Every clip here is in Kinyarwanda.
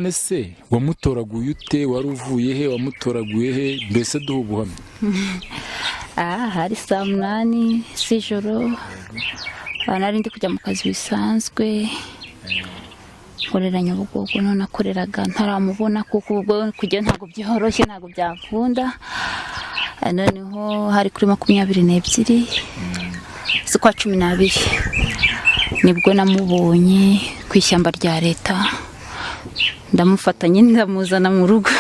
Nese wamutoraguye ute, wari uvuye he, wamutoraguye he, mbese duha ubuhamya. Hari saa 8 z'ijoro nari ndi kujya mu kazi bisanzwe nkorera Nyabugogo, none akoreraga ntaramubona kuko ubwo kujya ntabwo byoroshye, ntabwo byakunda. Noneho hari kuri 22 z'ukwa 12 nibwo namubonye ku ishyamba rya leta, ndamufatanye ndamuzana mu rugo.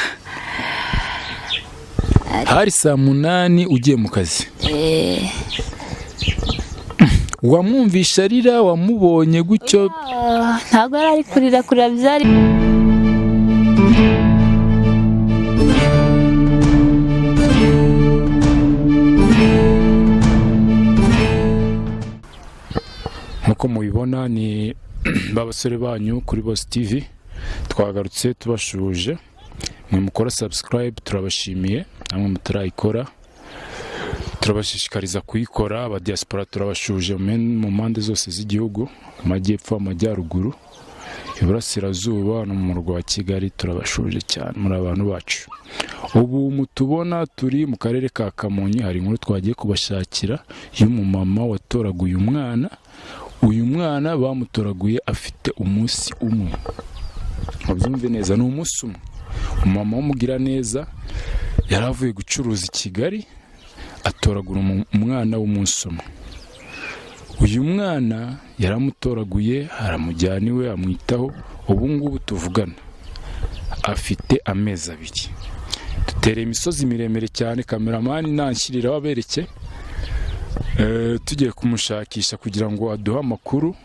Hari saa 8 ugiye mu kazi. Wamwumvisha arira, wamubonye gutyo? Ntabwo ari kurira byari. Nkuko mubibona ni babasore banyu kuri Boss TV, twagarutse tubashuje. Mwe mukora subscribe turabashimiye, namwe mutarayikora turabashishikariza kuyikora. Aba diaspora turabashuje mu mpande zose z'igihugu, amajyepfo, amajyaruguru, iburasirazuba no mu murwa wa Kigali. Turabashuje cyane, muri abantu bacu. Ubu mutubona turi mu karere ka Kamonyi, hari inkuru twagiye kubashakira y'umumama watoraguye umwana. Uyu mwana bamutoraguye afite umunsi umwe, mubyumve neza, ni umunsi umwe. Umama w'umugira neza yaravuye gucuruza i Kigali, atoragura umwana w'umunsi umwe. Uyu mwana yaramutoraguye, aramujyana iwe, amwitaho. Ubu ngubu tuvugana afite amezi 2. Dutereye imisozi miremire cyane, kameramani nanshyirira wabereke, tugiye kumushakisha kugira ngo aduhe amakuru,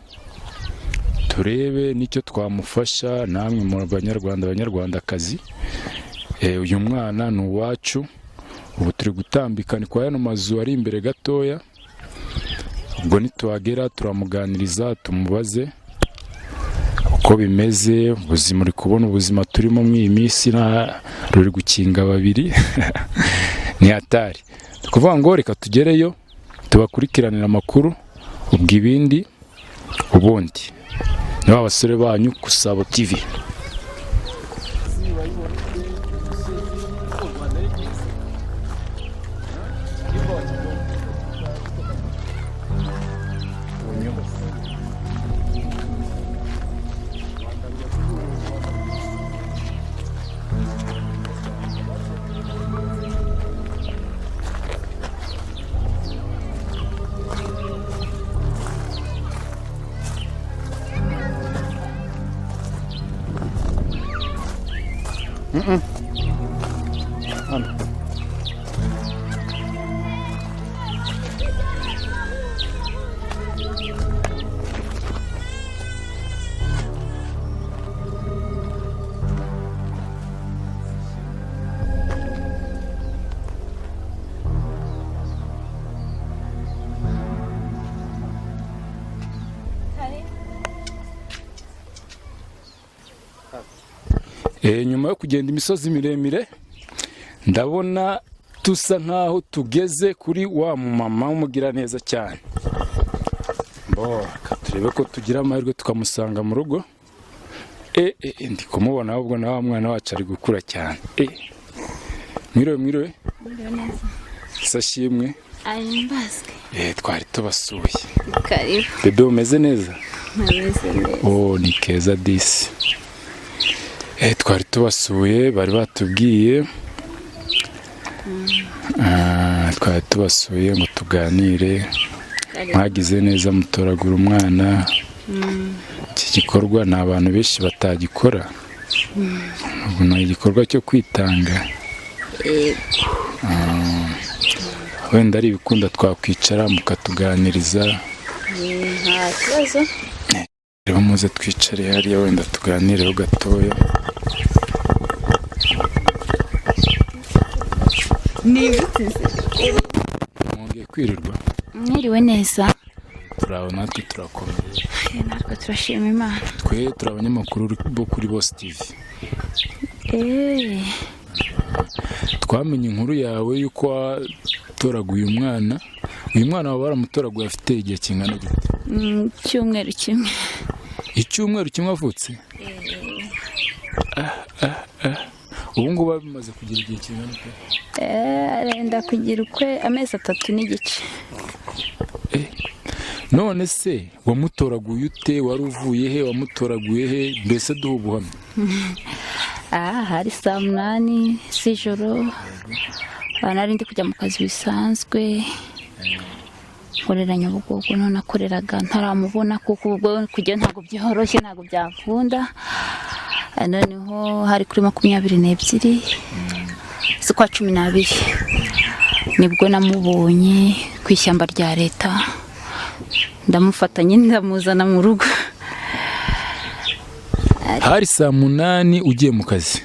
turebe nicyo twamufasha. Namwe mu banyarwandakazi, uyu mwana ni uwacu. Ubu turi gutambika ni kwa yano mazu ari imbere gatoya. Ubwo nituhagera turamuganiriza, tumubaze uko bimeze. Ubuzima uri kubona, ubuzima turimo mu iyi minsi ruri gukinga babiri ni hatari. Tukuvuga ngo reka tugereyo tubakurikiranira amakuru, ubwo ibindi ubundi ni abasore banyu ku Sabo TV. Nyuma yo kugenda imisozi miremire, ndabona tusa nkaho tugeze kuri wa mumama w'umugira neza cyane. Turebe ko tugira amahirwe tukamusanga mu rugo. Ndi kumubona, ahubwo na wa mwana wacu ari gukura cyane. Mwiriwe neza. Sashimwe. Ayimbazwe. Twari tubasuye. Karibu. Bebe umeze neza? Meze neza. Ni keza disi. Twari tubasuye, bari batubwiye, twari tubasuye ngo tuganire. Mwagize neza mutoragura umwana. Iki gikorwa ni abantu benshi batagikora. Ubu ni igikorwa cyo kwitanga. Wenda ari ibikunda twakwicara mukatuganiriza. Nta kibazo. Reba muze twicare hariya, wenda tuganireho gatoya. Mwongeye kwirirwa? Mwiriwe neza. Turaho natwe turakomeye. Natwe turashima Imana. Twe turi abanyamakuru bo kuri Boss TV. Twamenye inkuru yawe yuko watoraguye umwana. Uyu mwana wawe baramutoraguye afite igihe kingana gute? Cyumweru kimwe. Icyumweru kimwe avutse? ubu ngubu bimaze kugira igihe kingana iki? arenda kugira amezi 3 n'igice. None se wamutoraguye ute? Wari uvuye he? Wamutoraguye he? Mbese duha ubuhamya. Hari saa 8 z'ijoro nari ndi kujya mu kazi bisanzwe nkorera Nyabugogo, none nakoreraga ntaramubona kuko ubwo kujya ntabwo byoroshye, ntabwo byakunda. Noneho hari kuri 22 z'ukwa 12 nibwo namubonye ku ishyamba rya leta, ndamufata nyine ndamuzana mu rugo. Hari saa 8 ugiye mu kazi.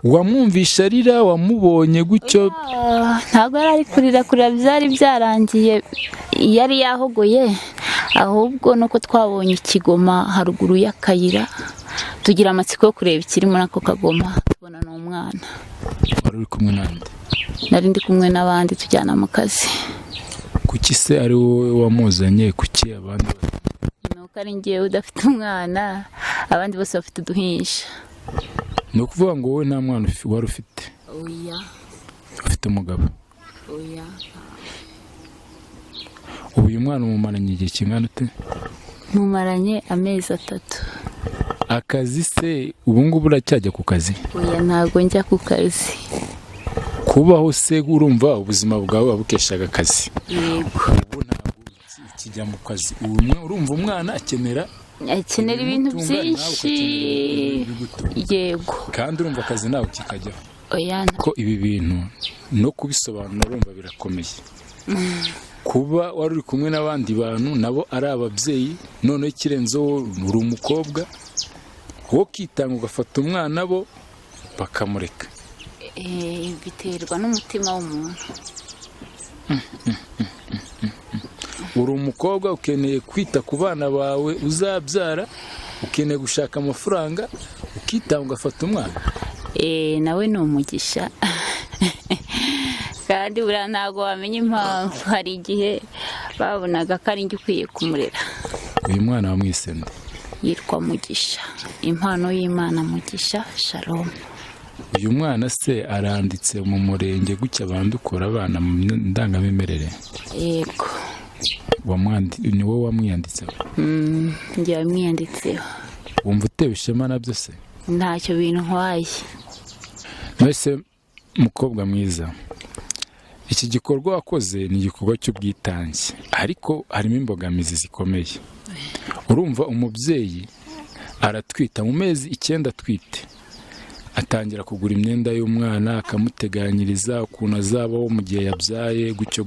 Wamwumvisha arira? Wamubonye gutyo? Ntabwo yari kurira, byari byarangiye, yari yahogoye. Ahubwo nuko twabonye ikigoma haruguru y'akayira, tugira amatsiko yo kureba ikiri muri ako kagoma, tubona n'umwana. Wari uri kumwe nande? Nari ndi kumwe n'abandi tujyana mu kazi. Kuki se ari wowe wamuzanye? Kuki abandi? Nuko ari ngiye udafite umwana, abandi bose bafite uduhinja. Ni ukuvuga ngo wowe nta mwana wari ufite? Oya. Ufite umugabo? Oya. Ubu uyu mwana umumaranye igihe kingana ute? Mumaranye amezi 3. Akazi se ubu ngubu uracyajya ku kazi? Oya, ntabwo njya ku kazi. Kubaho se urumva ubuzima bwawe wabukeshaga akazi? Yego. Ubu ntabwo ukijya mu kazi. Urumva umwana akenera ibintu byinshi. Yego. Kandi urumva akazi nawe kikajyaho? Oya. Ko ibi bintu no kubisobanura urumva birakomeye. Kuba wari uri kumwe n'abandi bantu nabo ari ababyeyi, none ikirenzeho uri umukobwa, wo kitanga ugafata umwana bo bakamureka. Biterwa n'umutima w'umuntu. Uri umukobwa ukeneye kwita ku bana bawe uzabyara, ukeneye gushaka amafaranga, ukitanga ugafata umwana. Nawe ni umugisha. Kandi buriya ntabwo wamenya impamvu, hari igihe babonaga ko ari njye ukwiye kumurera. Uyu mwana wamwise nde? Yitwa Mugisha, impano y'Imana Mugisha Shalom. Uyu mwana se aranditse mu murenge gutya bandukura abana mu ndangamimerere? Yego. Ni wowe wamwiyanditseho? Njye wamwiyanditseho. Wumva utewe ishema nabyo se? Ntacyo bintwaye. Mbese mukobwa mwiza, iki gikorwa wakoze ni igikorwa cy'ubwitange, ariko harimo imbogamizi zikomeye. Urumva umubyeyi aratwita mu mezi 9 atwite, atangira kugura imyenda y'umwana, akamuteganyiriza ukuntu azabaho mu gihe yabyaye gutyo.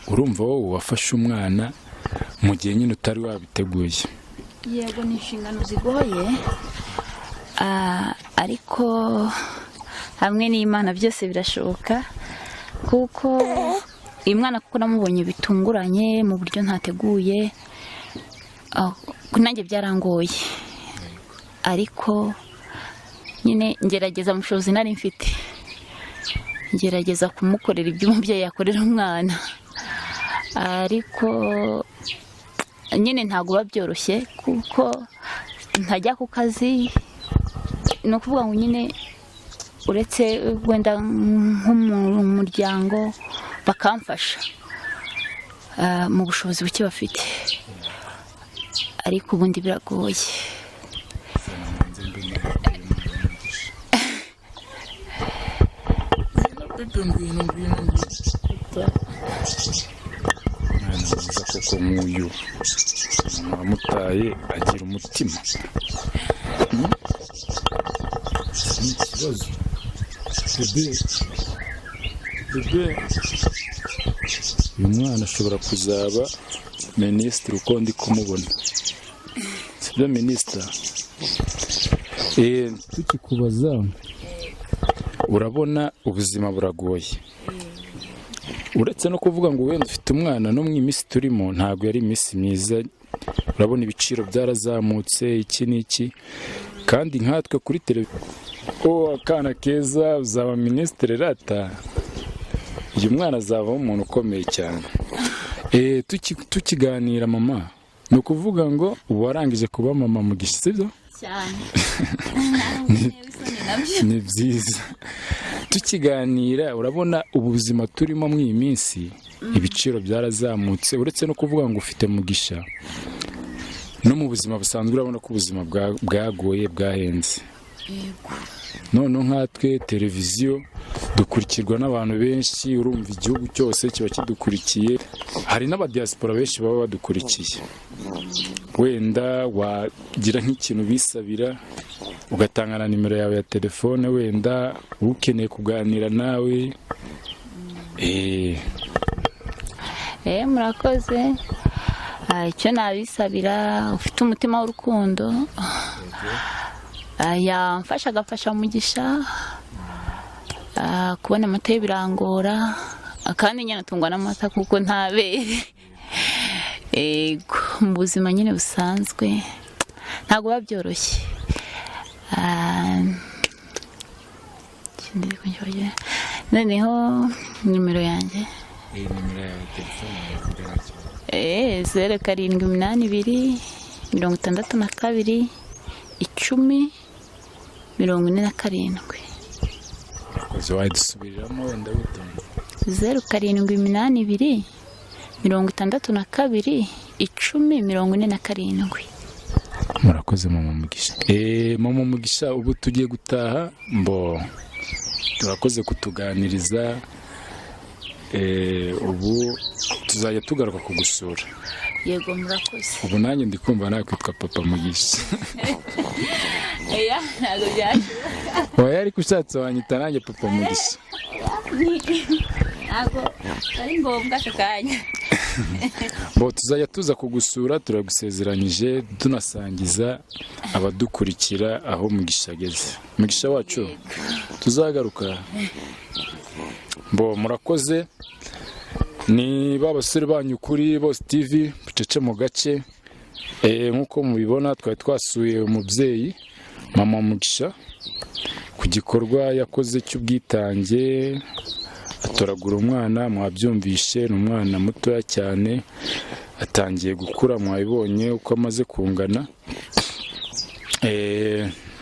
Urumva wowe wafashe umwana mu gihe nyine utari wabiteguye. Yego, ni inshingano zigoye, ariko hamwe n'Imana byose birashoboka, kuko uyu mwana kuko namubonye bitunguranye mu buryo ntateguye, nanjye byarangoye, ariko nyine ngerageza mu bushobozi nari mfite, ngerageza kumukorera ibyo umubyeyi yakorera umwana, ariko nyine ntabwo biba byoroshye kuko ntajya ku kazi. Ni ukuvuga ngo nyine uretse wenda nk'umuryango bakamfasha mu bushobozi buke bafite, ariko ubundi biragoye. Mwana mwiza koko nk'uyu, wamutaye agira umutima. Ni ikibazo. Bebe, uyu mwana ashobora kuzaba minisitiri uko ndi kumubona. Sibyo minisitiri? Tukikubaza, urabona ubuzima buragoye. Uretse no kuvuga ngo wenda ufite umwana, no mu iminsi turimo ntabwo yari iminsi myiza. Urabona ibiciro byarazamutse, iki n'iki, kandi nkatwe kuri televiziyo, akana keza uzaba minisitiri rata, uyu mwana azavaho umuntu ukomeye cyane. Tukiganira mama, ni ukuvuga ngo ubu warangije kuba mama Mugisha sibyo cyane ni byiza tukiganira urabona ubuzima turimo mu iyi minsi ibiciro byarazamutse uretse no kuvuga ngo ufite Mugisha no mu buzima busanzwe urabona ko ubuzima bwagoye bwahenze none nkatwe televiziyo dukurikirwa n'abantu benshi urumva igihugu cyose kiba kidukurikiye hari n'abadiaspora benshi baba badukurikiye wenda wagira nk'ikintu bisabira ugatanga na nimero yawe ya telefone wenda ukeneye kuganira nawe murakoze icyo nabisabira ufite umutima w'urukundo yamfasha agafasha Mugisha kubona amata y'ibirangora kandi nyine atungwa n'amata kuko ntabere mu buzima nyine busanzwe ntabwo biba byoroshye noneho nimero yanjye 0782 10 wayidusubiramo wenda witonze 0782 62 10 murakoze mama Mugisha mama Mugisha ubu tugiye gutaha turakoze kutuganiriza ubu tuzajya tugaruka kugusura yego murakoze ubu nanjye ndikumva nawe kwitwa papa Mugisha ntabwo byashoboka oya ariko ushatse wanyita nanjye papa Mugisha ntabwo ari ngombwa aka kanya tuzajya tuza kugusura turagusezeranyije tunasangiza abadukurikira aho Mugisha ageze Mugisha wacu tuzagaruka murakoze ni babasore banyu kuri Boss TV bucece mu gace nkuko mubibona twari twasuye umubyeyi mama Mugisha ku gikorwa yakoze cy'ubwitange atoragura umwana mwabyumvishe ni umwana mutoya cyane atangiye gukura mwabibonye uko amaze kungana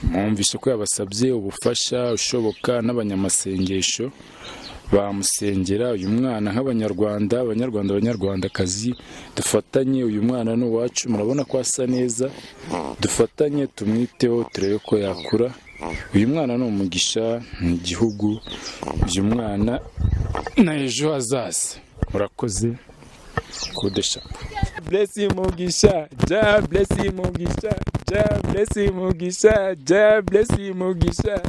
mwumvishe ko yabasabye ubufasha ushoboka n'abanyamasengesho bamusengera uyu mwana abanyarwandakazi dufatanye uyu mwana ni uwacu murabona ko asa neza dufatanye tumwiteho turebe ko yakura uyu mwana ni umugisha mu gihugu uyu mwana na ejo hazaza murakoze kudesha bless you Mugisha bless you Mugisha bless you Mugisha bless you Mugisha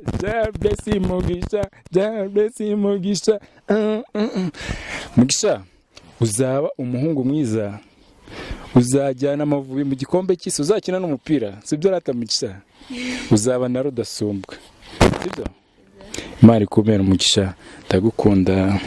bless you Mugisha bless you Mugisha Mugisha uzaba umuhungu mwiza uzajyana Amavubi mu gikombe cy'isi uzakina n'umupira sibyo rata Mugisha uzaba na rudasumbwa sibyo Imana ikumere Mugisha ndagukunda